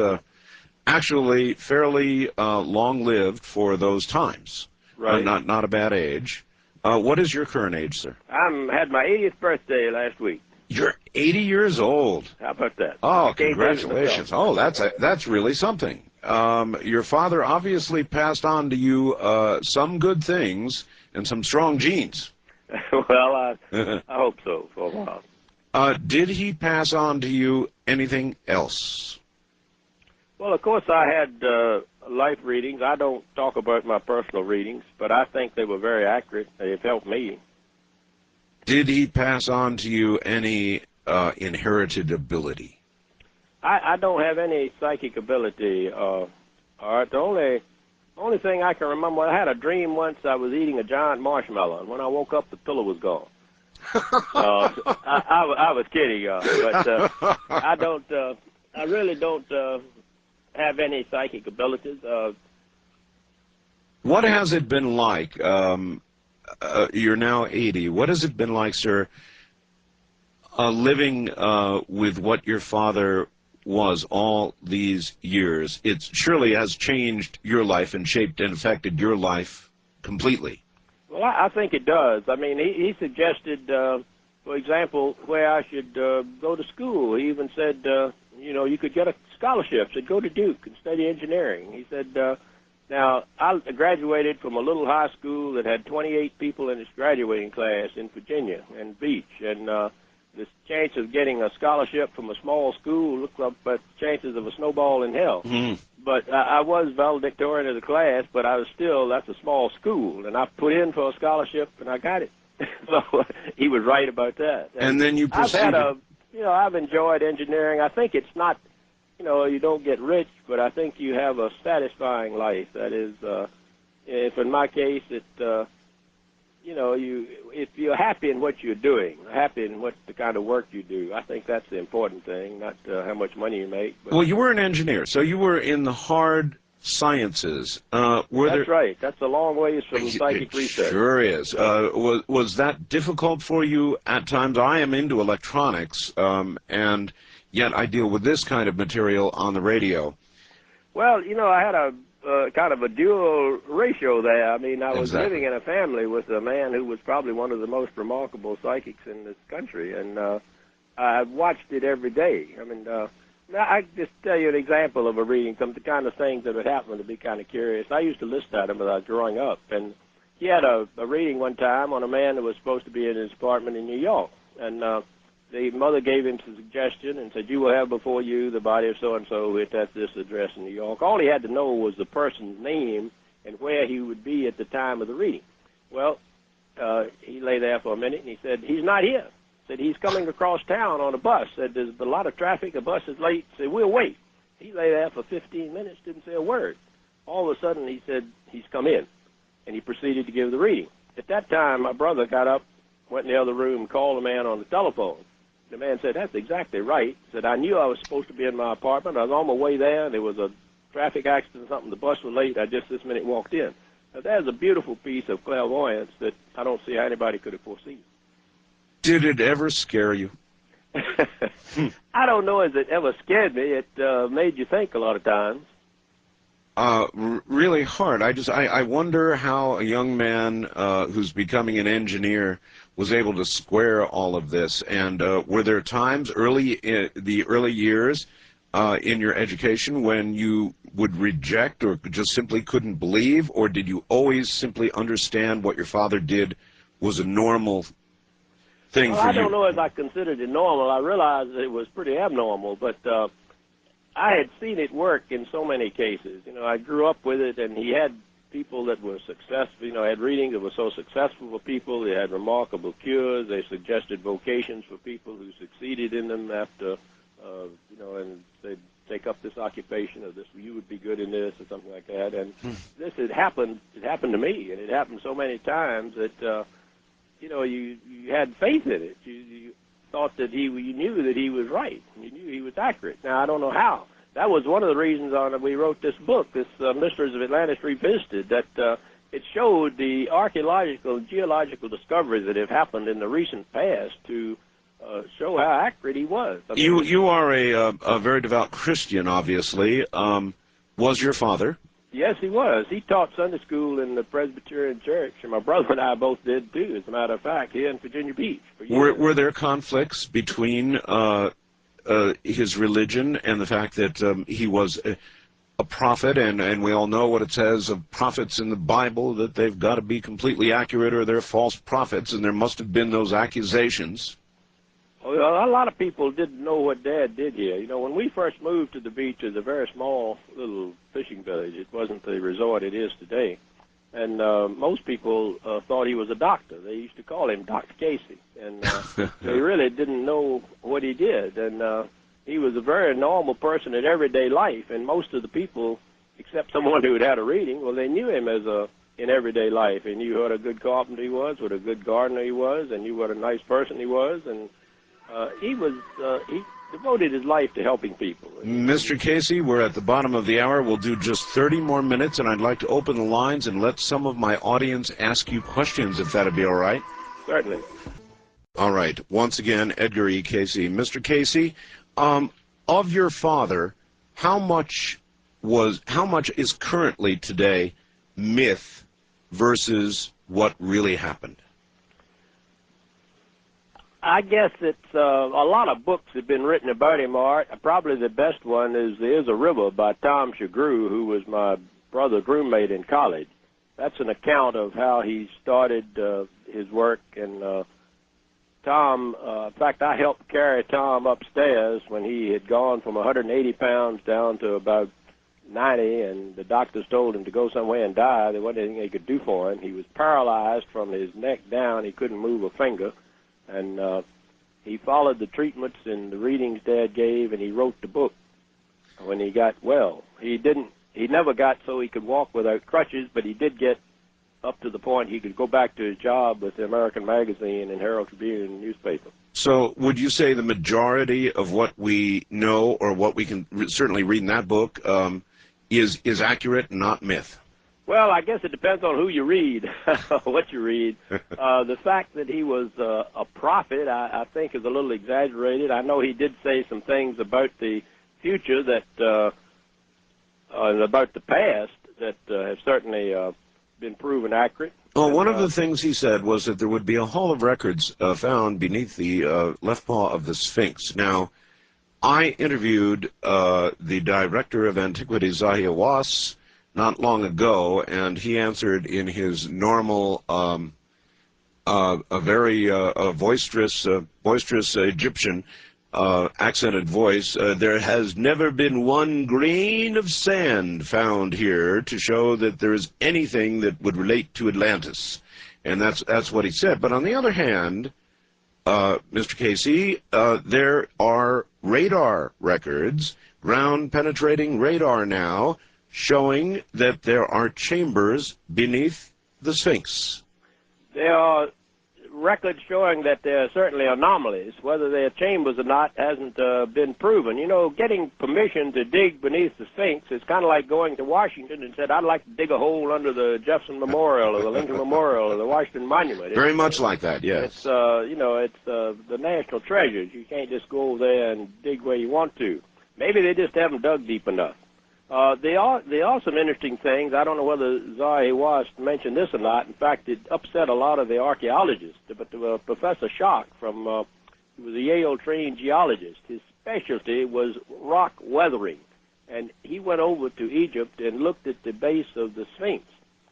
A: actually fairly long-lived for those times.
B: Right.
A: Not a bad age. What is your current age, sir?
B: I had my 80th birthday last week.
A: You're 80 years old.
B: How about that?
A: Oh, congratulations. Oh, that's really something. Your father obviously passed on to you some good things and some strong genes.
B: Well, I hope so for a while.
A: Did he pass on to you anything else?
B: Well, of course, I had life readings. I don't talk about my personal readings, but I think they were very accurate. They've helped me.
A: Did he pass on to you any inherited ability?
B: I don't have any psychic ability. Art. The only thing I can remember, I had a dream once I was eating a giant marshmallow, and when I woke up, the pillow was gone. I was kidding, but I don't. I really don't have any psychic abilities.
A: What has it been like? You're now 80. What has it been like, sir, living with what your father was all these years? It surely has changed your life and shaped and affected your life completely.
B: Well, I think it does. I mean, he suggested, for example, where I should go to school. He even said, you could get a scholarship, said go to Duke and study engineering. He said, now, I graduated from a little high school that had 28 people in its graduating class in Virginia and Beach, and the chance of getting a scholarship from a small school looked up at chances of a snowball in hell. Mm. But I was valedictorian of the class, but I was still, that's a small school, and I put in for a scholarship, and I got it. So he was right about that.
A: And then you proceeded.
B: I've enjoyed engineering. I think it's not, you don't get rich, but I think you have a satisfying life. That is, if in my case, if you're happy in what you're doing, happy in what the kind of work you do, I think that's the important thing, not how much money you make. But.
A: Well, you were an engineer, so you were in the hard sciences.
B: That's right. That's a long ways from psychic research.
A: Sure is. Was that difficult for you at times? I am into electronics, and yet I deal with this kind of material on the radio.
B: Well, I had a kind of a dual ratio there. I mean, I was
A: Exactly.
B: living in a family with a man who was probably one of the most remarkable psychics in this country, and I watched it every day. I mean, I just tell you an example of a reading, some of the kind of things that would happen to be kind of curious. I used to listen at him as I was growing up, and he had a reading one time on a man that was supposed to be in his apartment in New York, and the mother gave him some suggestion and said, you will have before you the body of so-and-so at this address in New York. All he had to know was the person's name and where he would be at the time of the reading. Well, he lay there for a minute, and he said, he's not here. Said, he's coming across town on a bus. Said, there's a lot of traffic, the bus is late. Said, we'll wait. He lay there for 15 minutes, didn't say a word. All of a sudden, he said, he's come in, and he proceeded to give the reading. At that time, my brother got up, went in the other room, called the man on the telephone. The man said, that's exactly right. Said, I knew I was supposed to be in my apartment. I was on my way there, and there was a traffic accident or something. The bus was late. I just this minute walked in. Now, there's a beautiful piece of clairvoyance that I don't see how anybody could have foreseen.
A: Did it ever scare you?
B: I don't know if it ever scared me. It made you think a lot of times.
A: Really hard. I wonder how a young man who's becoming an engineer was able to square all of this. And were there times early in the early years in your education when you would reject or just simply couldn't believe, or did you always simply understand what your father did was a normal thing for you?
B: I don't know if I considered it normal. I realized it was pretty abnormal, but I had seen it work in so many cases. You know, I grew up with it, and he had people that were successful, you know, had readings that were so successful for people. They had remarkable cures. They suggested vocations for people who succeeded in them after, you know, and they'd take up this occupation or this, you would be good in this or something like that. And this had happened, it happened to me, and it happened so many times that, you know, you had faith in it. You thought that you knew that he was right. You knew he was accurate. Now, I don't know how. That was one of the reasons we wrote this book, this Mysteries of Atlantis Revisited, that it showed the archaeological and geological discoveries that have happened in the recent past to show how accurate he was. I mean,
A: you are a very devout Christian, obviously. Was your father?
B: Yes, he was. He taught Sunday school in the Presbyterian Church, and my brother and I both did, too, as a matter of fact, here in Virginia Beach.
A: Were there conflicts between his religion and the fact that he was a prophet, and we all know what it says of prophets in the Bible, that they've got to be completely accurate or they're false prophets, and there must have been those accusations?
B: Well, a lot of people didn't know what Dad did here. You know, when we first moved to the beach, it was a very small little fishing village. It wasn't the resort it is today. And most people thought he was a doctor. They used to call him Dr. Cayce. And they really didn't know what he did. And he was a very normal person in everyday life. And most of the people, except someone who had had a reading, well, they knew him as in everyday life. They knew what a good carpenter he was, what a good gardener he was, and knew what a nice person he was. And he devoted his life to helping people.
A: Mr. Cayce, we're at the bottom of the hour. We'll do just 30 more minutes, and I'd like to open the lines and let some of my audience ask you questions, if that'd be all right.
B: Certainly.
A: All right. Once again, Edgar E. Cayce. Mr. Cayce, of your father, how much is currently today myth versus what really happened?
B: I guess it's a lot of books have been written about him, Art. Probably the best one is There's a River by Tom Shagrew, who was my brother's roommate in college. That's an account of how he started his work. And Tom, in fact, I helped carry Tom upstairs when he had gone from 180 pounds down to about 90, and the doctors told him to go somewhere and die. There wasn't anything they could do for him. He was paralyzed from his neck down. He couldn't move a finger. And he followed the treatments and the readings Dad gave, and he wrote the book when he got well. He never got so he could walk without crutches, but he did get up to the point he could go back to his job with the American Magazine and Herald Tribune newspaper.
A: So would you say the majority of what we know, or what we can certainly read in that book, is accurate, not myth?
B: Well, I guess it depends on who you read, what you read. The fact that he was a prophet, I think, is a little exaggerated. I know he did say some things about the future that, and about the past that have certainly been proven accurate.
A: Well, one of the things he said was that there would be a hall of records found beneath the left paw of the Sphinx. Now, I interviewed the director of Antiquities, Zahia Was, not long ago, and he answered in his normal a very boisterous Egyptian accented voice. There has never been one grain of sand found here to show that there is anything that would relate to Atlantis. And that's what he said. But on the other hand, Mr. Cayce, there are radar records, ground-penetrating radar now, showing that there are chambers beneath the Sphinx.
B: There are records showing that there are certainly anomalies. Whether they are chambers or not hasn't been proven. You know, getting permission to dig beneath the Sphinx is kind of like going to Washington and said, I'd like to dig a hole under the Jefferson Memorial or the Lincoln Memorial or the Washington Monument.
A: Very much like that, yes.
B: It's, you know, it's the national treasures. You can't just go over there and dig where you want to. Maybe they just haven't dug deep enough. There are some interesting things. I don't know whether A.R.E mentioned this or not. In fact, it upset a lot of the archaeologists. But Professor Schock, he was a Yale-trained geologist. His specialty was rock weathering. And he went over to Egypt and looked at the base of the Sphinx.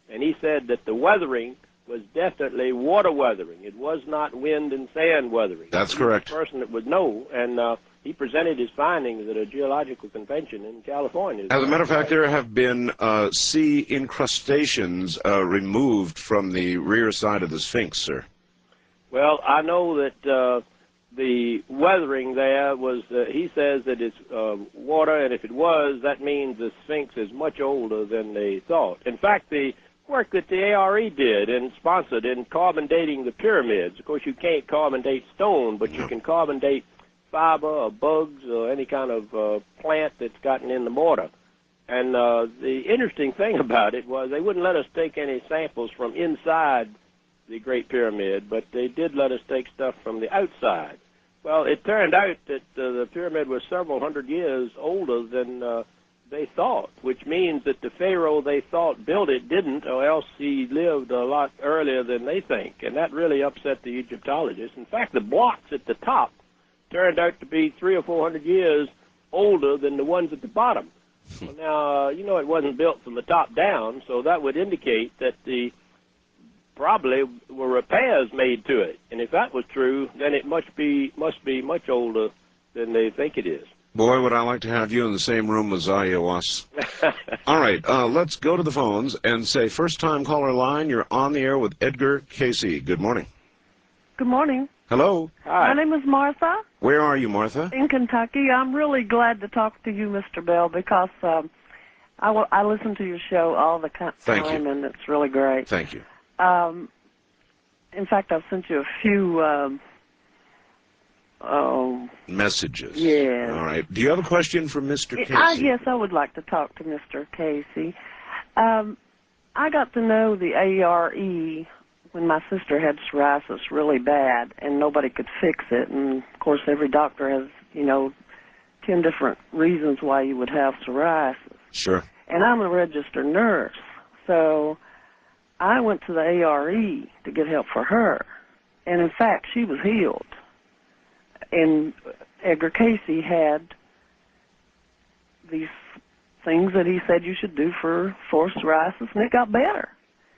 B: And he said that the weathering was definitely water weathering. It was not wind and sand weathering.
A: That's correct.
B: He was the person that would know. And he presented his findings at a geological convention in California.
A: As a matter of fact, there have been sea incrustations removed from the rear side of the Sphinx, sir.
B: Well, I know that the weathering there was, he says that it's water, and if it was, that means the Sphinx is much older than they thought. In fact, the work that the A.R.E did and sponsored in carbon dating the pyramids, of course you can't carbon date stone, but you can carbon date fiber or bugs or any kind of plant that's gotten in the mortar. And the interesting thing about it was they wouldn't let us take any samples from inside the Great Pyramid, but they did let us take stuff from the outside. Well, it turned out that the pyramid was several hundred years older than they thought, which means that the pharaoh they thought built it didn't, or else he lived a lot earlier than they think. And that really upset the Egyptologists. In fact, the blocks at the top turned out to be 300 or 400 years older than the ones at the bottom. Well, now, you know, it wasn't built from the top down, so that would indicate that probably were repairs made to it. And if that was true, then it must be much older than they think it is.
A: Boy, would I like to have you in the same room as A.R.E. All right, let's go to the phones and say, first-time caller line, you're on the air with Edgar Cayce. Good morning.
C: Good morning.
A: Hello.
B: Hi.
C: My name is Martha.
A: Where are you, Martha?
C: In Kentucky. I'm really glad to talk to you, Mr. Bell, because I listen to your show all the time, and it's really great.
A: Thank you.
C: In fact, I've sent you a few
A: messages.
C: Yeah.
A: All right. Do you have a question for Mr. Cayce?
C: Yes, I would like to talk to Mr. Cayce. I got to know the A.R.E. when my sister had psoriasis really bad, and nobody could fix it. And, of course, every doctor has, 10 different reasons why you would have psoriasis.
A: Sure.
C: And I'm a registered nurse, so I went to the A.R.E. to get help for her. And, in fact, she was healed. And Edgar Cayce had these things that he said you should do for psoriasis, and it got better.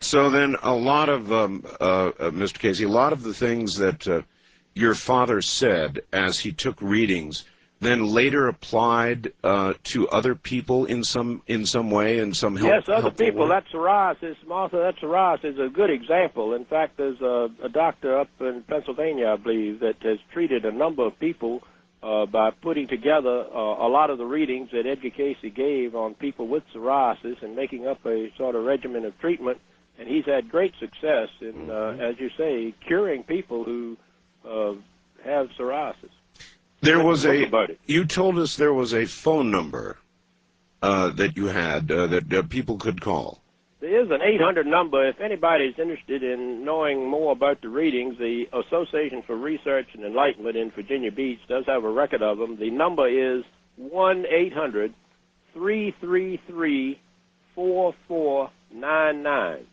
A: So then a lot of, Mr. Cayce, a lot of the things that your father said as he took readings then later applied to other people in some way, in some
B: Yes, other people.
A: way?
B: That psoriasis, Martha, that psoriasis is a good example. In fact, there's a doctor up in Pennsylvania, I believe, that has treated a number of people by putting together a lot of the readings that Edgar Cayce gave on people with psoriasis and making up a sort of regimen of treatment. And he's had great success in, as you say, curing people who have psoriasis.
A: There was you told us there was a phone number that you had that people could call.
B: There is an 800 number. If anybody's interested in knowing more about the readings, the Association for Research and Enlightenment in Virginia Beach does have a record of them. The number is 1-800-333-4499.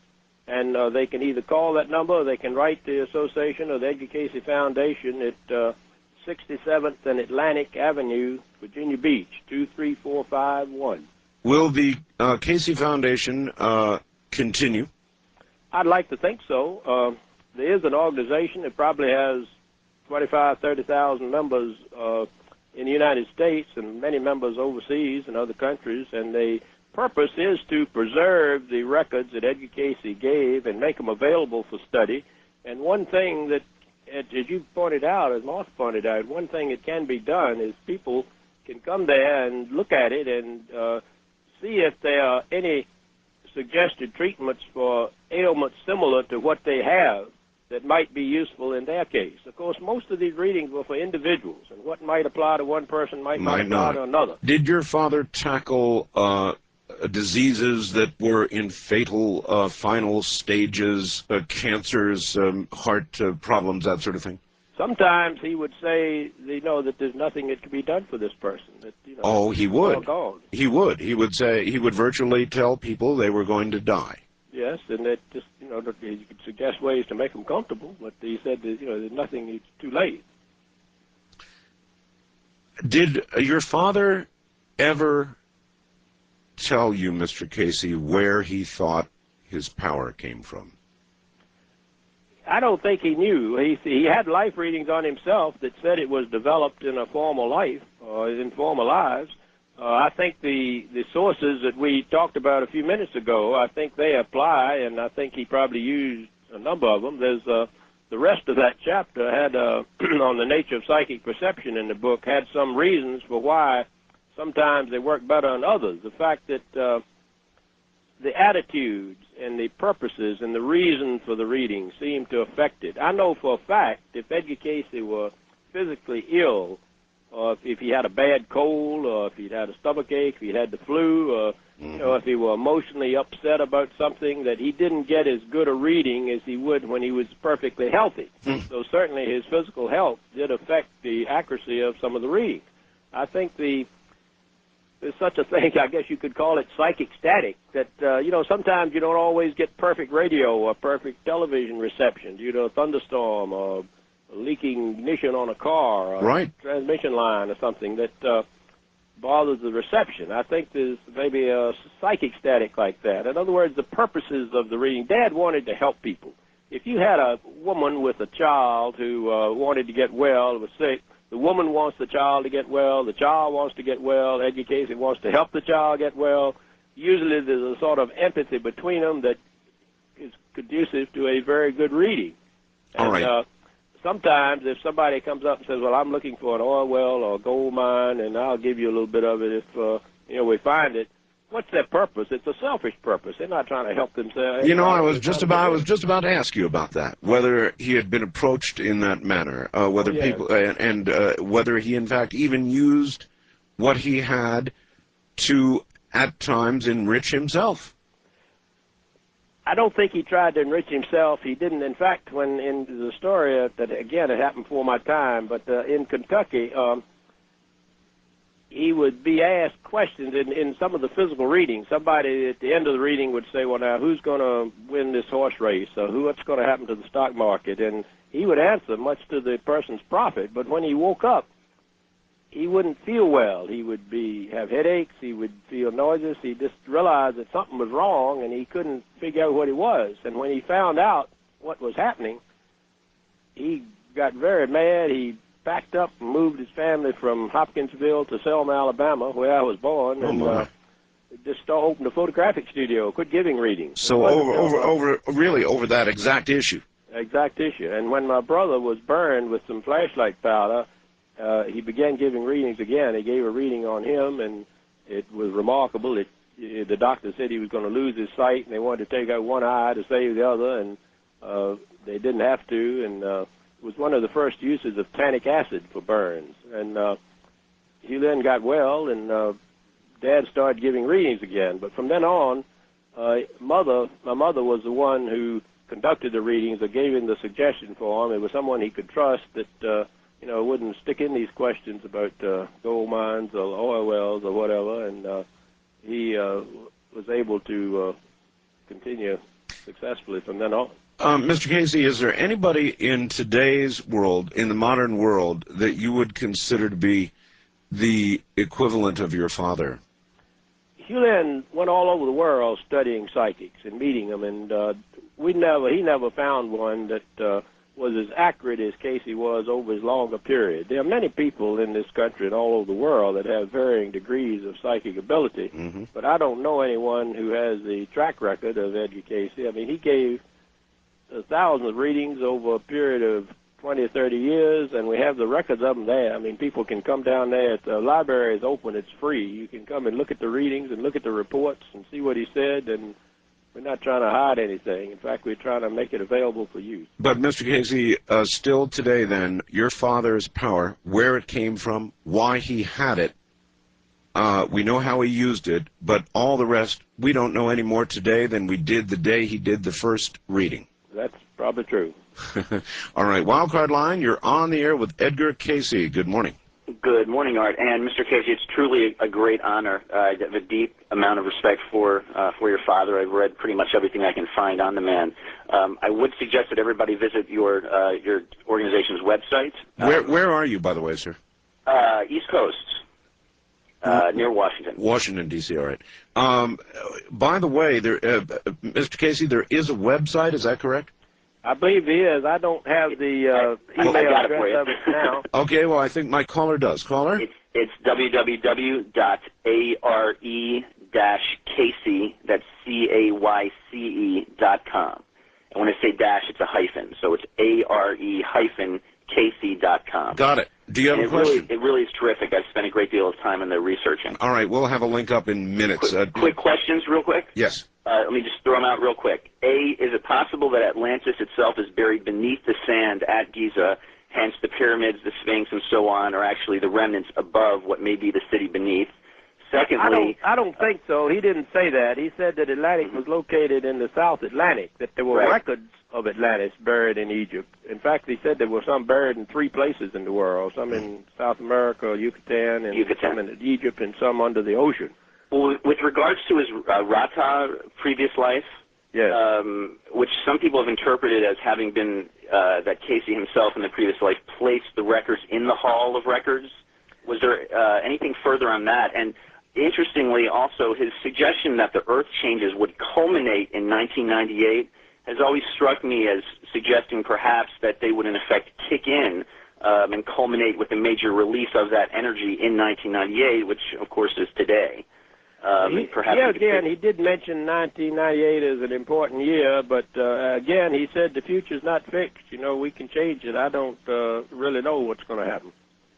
B: And they can either call that number or they can write the association or the Edgar Cayce Foundation at 67th and Atlantic Avenue, Virginia Beach, 23451.
A: Will the Cayce Foundation continue?
B: I'd like to think so. there is an organization that probably has 25, 30,000 members in the United States and many members overseas in other countries, and the purpose is to preserve the records that Edgar Cayce gave and make them available for study. And one thing that, as you pointed out, as Moss pointed out, one thing that can be done is people can come there and look at it and see if there are any suggested treatments for ailments similar to what they have that might be useful in their case. Of course, most of these readings were for individuals, and what might apply to one person might not apply to another.
A: Did your father tackle diseases that were in fatal final stages, cancers, heart problems, that sort of thing?
B: Sometimes he would say, that there's nothing that can be done for this person. That,
A: oh, he would.
B: All gone.
A: He would. He would say, he would virtually tell people they were going to die.
B: Yes, and that just, you could suggest ways to make them comfortable, but he said that, there's nothing, it's too late.
A: Did your father ever tell you, Mr. Cayce, where he thought his power came from?
B: I don't think he knew. He had life readings on himself that said it was developed in a former life, or in former lives. I think the sources that we talked about a few minutes ago, I think they apply, and I think he probably used a number of them. There's the rest of that chapter had on the nature of psychic perception in the book, had some reasons for why sometimes they work better on others. The fact that the attitudes and the purposes and the reason for the reading seem to affect it. I know for a fact if Edgar Cayce were physically ill, or if he had a bad cold, or if he'd had a stomach ache, if he'd had the flu, or if he were emotionally upset about something, that he didn't get as good a reading as he would when he was perfectly healthy. So certainly his physical health did affect the accuracy of some of the readings. I think there's such a thing, I guess you could call it psychic static, that, sometimes you don't always get perfect radio or perfect television reception due to a thunderstorm or leaking ignition on a car or a transmission line or something that bothers the reception. I think there's maybe a psychic static like that. In other words, the purposes of the reading. Dad wanted to help people. If you had a woman with a child who wanted to get well, was sick, the woman wants the child to get well, the child wants to get well, Edgar Cayce wants to help the child get well. Usually there's a sort of empathy between them that is conducive to a very good reading. And, sometimes if somebody comes up and says, well, I'm looking for an oil well or a gold mine, and I'll give you a little bit of it if, we find it, what's their purpose? It's a selfish purpose. They're not trying to help themselves.
A: I was just about to ask you about that, whether he had been approached in that manner, whether people, and whether he, in fact, even used what he had to, at times, enrich himself.
B: I don't think he tried to enrich himself. He didn't. In fact, when in the story that, again, it happened before my time, but in Kentucky, he would be asked questions in some of the physical readings. Somebody at the end of the reading would say, well, now, who's going to win this horse race? Or what's going to happen to the stock market? And he would answer, much to the person's profit. But when he woke up, he wouldn't feel well. He would have headaches. He would feel nauseous. He just realized that something was wrong, and he couldn't figure out what it was. And when he found out what was happening, he got very mad. He packed up and moved his family from Hopkinsville to Selma, Alabama, where I was born, and just opened a photographic studio, quit giving readings.
A: So over that exact issue.
B: Exact issue. And when my brother was burned with some flashlight powder, he began giving readings again. He gave a reading on him, and it was remarkable. The doctor said he was going to lose his sight, and they wanted to take out one eye to save the other, and they didn't have to, and it was one of the first uses of tannic acid for burns. And he then got well, and Dad started giving readings again. But from then on, my mother was the one who conducted the readings or gave him the suggestion for him. It was someone he could trust that wouldn't stick in these questions about gold mines or oil wells or whatever, and he was able to continue successfully from then on.
A: Mr. Cayce, is there anybody in today's world, in the modern world, that you would consider to be the equivalent of your father?
B: Julian went all over the world studying psychics and meeting them, and he never found one that was as accurate as Cayce was over his longer period. There are many people in this country and all over the world that have varying degrees of psychic ability, but I don't know anyone who has the track record of Edgar Cayce. I mean, he gave thousands of readings over a period of 20 or 30 years, and we have the records of them there. I mean, people can come down there. The library is open. It's free. You can come and look at the readings and look at the reports and see what he said, and we're not trying to hide anything. In fact, we're trying to make it available for use.
A: But, Mr. Cayce, still today, then, your father's power, where it came from, why he had it, we know how he used it, but all the rest, we don't know any more today than we did the day he did the first reading.
B: That's probably true.
A: All right, Wildcard Line, you're on the air with Edgar Cayce. Good morning.
D: Good morning, Art. And Mr. Cayce, it's truly a great honor. I have a deep amount of respect for your father. I've read pretty much everything I can find on the man. I would suggest that everybody visit your organization's website.
A: Where are you, by the way, sir?
D: East Coast, near Washington.
A: Washington, D.C., all right. By the way, Mr. Cayce, there is a website, is that correct?
B: I believe he is. I don't have the email address of it now.
A: Okay, well, I think my caller does. Caller?
D: It's www.ARE-Cayce, that's CAYCE.com. And when I say dash, it's a hyphen, so it's ARE-Cayce.com.
A: Got it. Do you have a question?
D: It really is terrific. I've spent a great deal of time in there researching.
A: All right, we'll have a link up in minutes.
D: Quick questions, real quick?
A: Yes.
D: Let me just throw them out real quick. A, is it possible that Atlantis itself is buried beneath the sand at Giza, hence the pyramids, the Sphinx, and so on, are actually the remnants above what may be the city beneath? Secondly...
B: I don't think so. He didn't say that. He said that Atlantic was located in the South Atlantic, that there were records of Atlantis buried in Egypt. In fact, he said there were some buried in 3 places in the world, some in South America, Yucatan, and some in Egypt, and some under the ocean.
D: Well, with regards to his Rata previous life,
B: yes.
D: Which some people have interpreted as having been that Cayce himself in the previous life placed the records in the Hall of Records, was there anything further on that? And interestingly, also, his suggestion that the Earth changes would culminate in 1998 has always struck me as suggesting perhaps that they would, in effect, kick in and culminate with a major release of that energy in 1998, which, of course, is today.
B: He did mention 1998 as an important year, but again, he said the future's not fixed. You know, we can change it. I don't really know what's going to happen.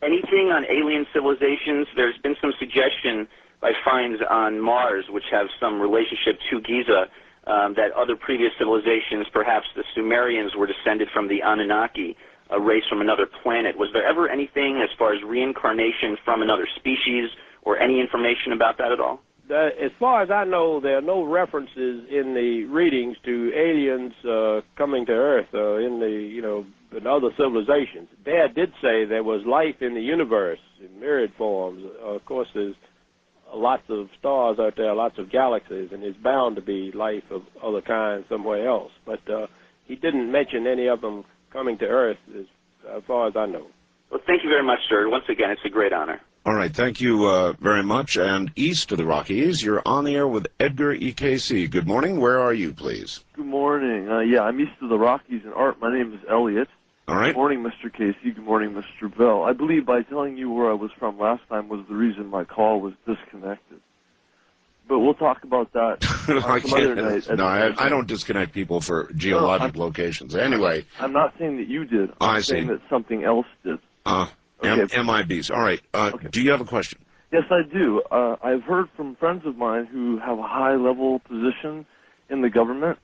D: Anything on alien civilizations? There's been some suggestion by finds on Mars, which have some relationship to Giza, that other previous civilizations, perhaps the Sumerians, were descended from the Anunnaki, a race from another planet. Was there ever anything as far as reincarnation from another species or any information about that at all?
B: As far as I know, there are no references in the readings to aliens coming to Earth in other civilizations. Dad did say there was life in the universe in myriad forms. Of course, there's lots of stars out there, lots of galaxies, and there's bound to be life of other kinds somewhere else. But he didn't mention any of them coming to Earth as far as I know.
D: Well, thank you very much, sir. Once again, it's a great honor.
A: All right, thank you very much. And east of the Rockies, you're on the air with Edgar E. Cayce. Good morning. Where are you, please?
E: Good morning. I'm east of the Rockies in Art. My name is Elliot.
A: All right.
E: Good morning, Mr. Cayce. Good morning, Mr. Bell. I believe by telling you where I was from last time was the reason my call was disconnected. But we'll talk about that some other night.
A: No, I don't disconnect people for geologic locations. Anyway.
E: I'm not saying that you did. I'm saying that something else did.
A: MIBs. All right.
E: Okay.
A: Do you have a question?
E: Yes, I do. I've heard from friends of mine who have a high-level position in the government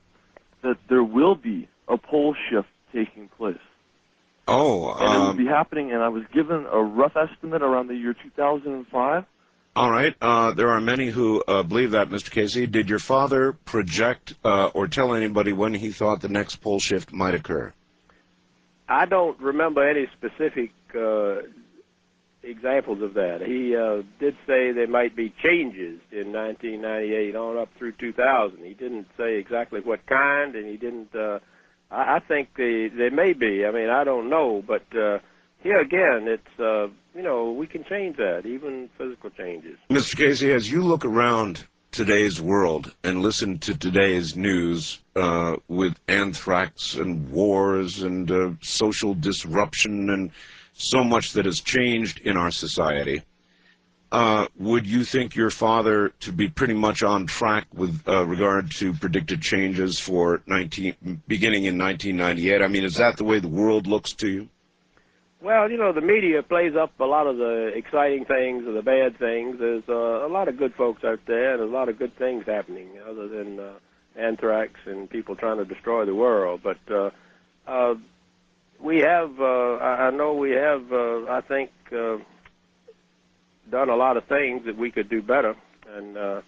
E: that there will be a pole shift taking place.
A: Oh.
E: And it will be happening, and I was given a rough estimate around the year 2005.
A: All right. There are many who believe that, Mr. Cayce. Did your father project or tell anybody when he thought the next pole shift might occur?
B: I don't remember any specific examples of that. He did say there might be changes in 1998 on up through 2000. He didn't say exactly what kind, and he didn't. I think there may be. I mean, I don't know, but here again, it's we can change that, even physical changes.
A: Mr. Cayce, as you look around today's world and listen to today's news with anthrax and wars and social disruption and so much that has changed in our society, would you think your father to be pretty much on track with regard to predicted changes for beginning in 1998? I mean, is that the way the world looks to you?
B: Well, you know, the media plays up a lot of the exciting things or the bad things. There's a lot of good folks out there and a lot of good things happening other than anthrax and people trying to destroy the world. But we have, I know we have, I think, done a lot of things that we could do better. And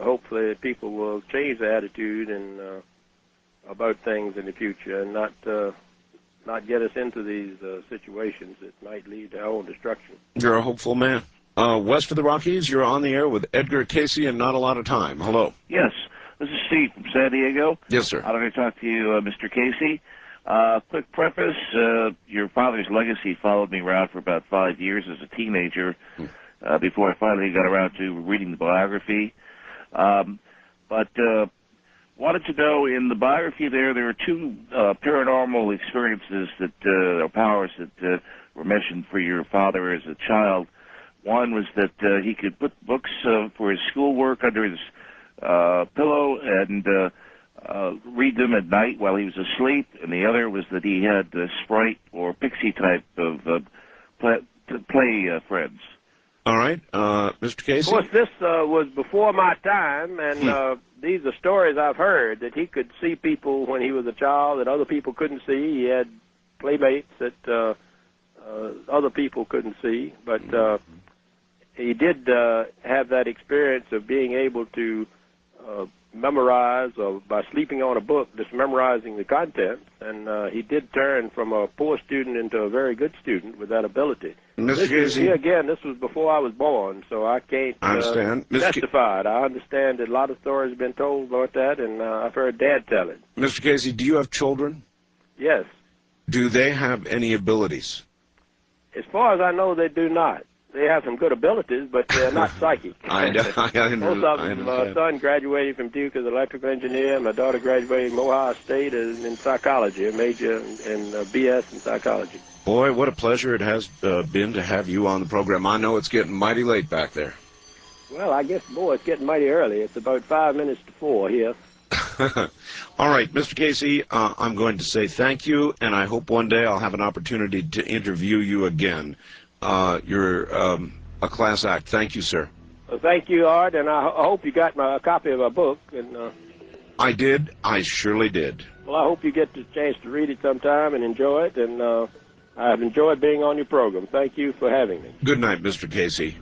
B: hopefully people will change their attitude and about things in the future and not get us into these situations that might lead to our own destruction.
A: You're a hopeful man. West of the Rockies, you're on the air with Edgar Cayce and Not a Lot of Time. Hello.
F: Yes, this is Steve from San Diego.
A: Yes, sir.
F: I'd like to talk to you, Mr. Cayce. Quick preface, your father's legacy followed me around for about 5 years as a teenager before I finally got around to reading the biography. But wanted to know, in the biography there are two paranormal experiences that, or powers that were mentioned for your father as a child. One was that he could put books for his schoolwork under his pillow and read them at night while he was asleep, and the other was that he had sprite or pixie type of play friends.
A: All right, Mr. Cayce?
B: Of course, this was before my time, and these are stories I've heard, that he could see people when he was a child that other people couldn't see. He had playmates that other people couldn't see, but he did have that experience of being able to memorize, or by sleeping on a book, just memorizing the contents, and he did turn from a poor student into a very good student with that ability.
A: Mr. Cayce?
B: Again, this was before I was born, so I can't testify. I understand that a lot of stories have been told about that, and I've heard Dad tell it.
A: Mr. Cayce, do you have children?
B: Yes.
A: Do they have any abilities?
B: As far as I know, they do not. They have some good abilities, but they're not psychic.
A: I
B: Most of them, my son graduated from Duke as an electrical engineer. My daughter graduated from Ohio State in psychology, a major in BS in psychology.
A: Boy, what a pleasure it has been to have you on the program. I know it's getting mighty late back there.
B: Well, I guess, boy, it's getting mighty early. It's about 5 minutes to 4 here.
A: All right, Mr. Cayce, I'm going to say thank you, and I hope one day I'll have an opportunity to interview you again. You're a class act. Thank you, sir.
B: Well, thank you, Art, and I hope you got a copy of my book. And
A: I did. I surely did.
B: Well, I hope you get the chance to read it sometime and enjoy it, and I've enjoyed being on your program. Thank you for having me.
A: Good night, Mr. Cayce.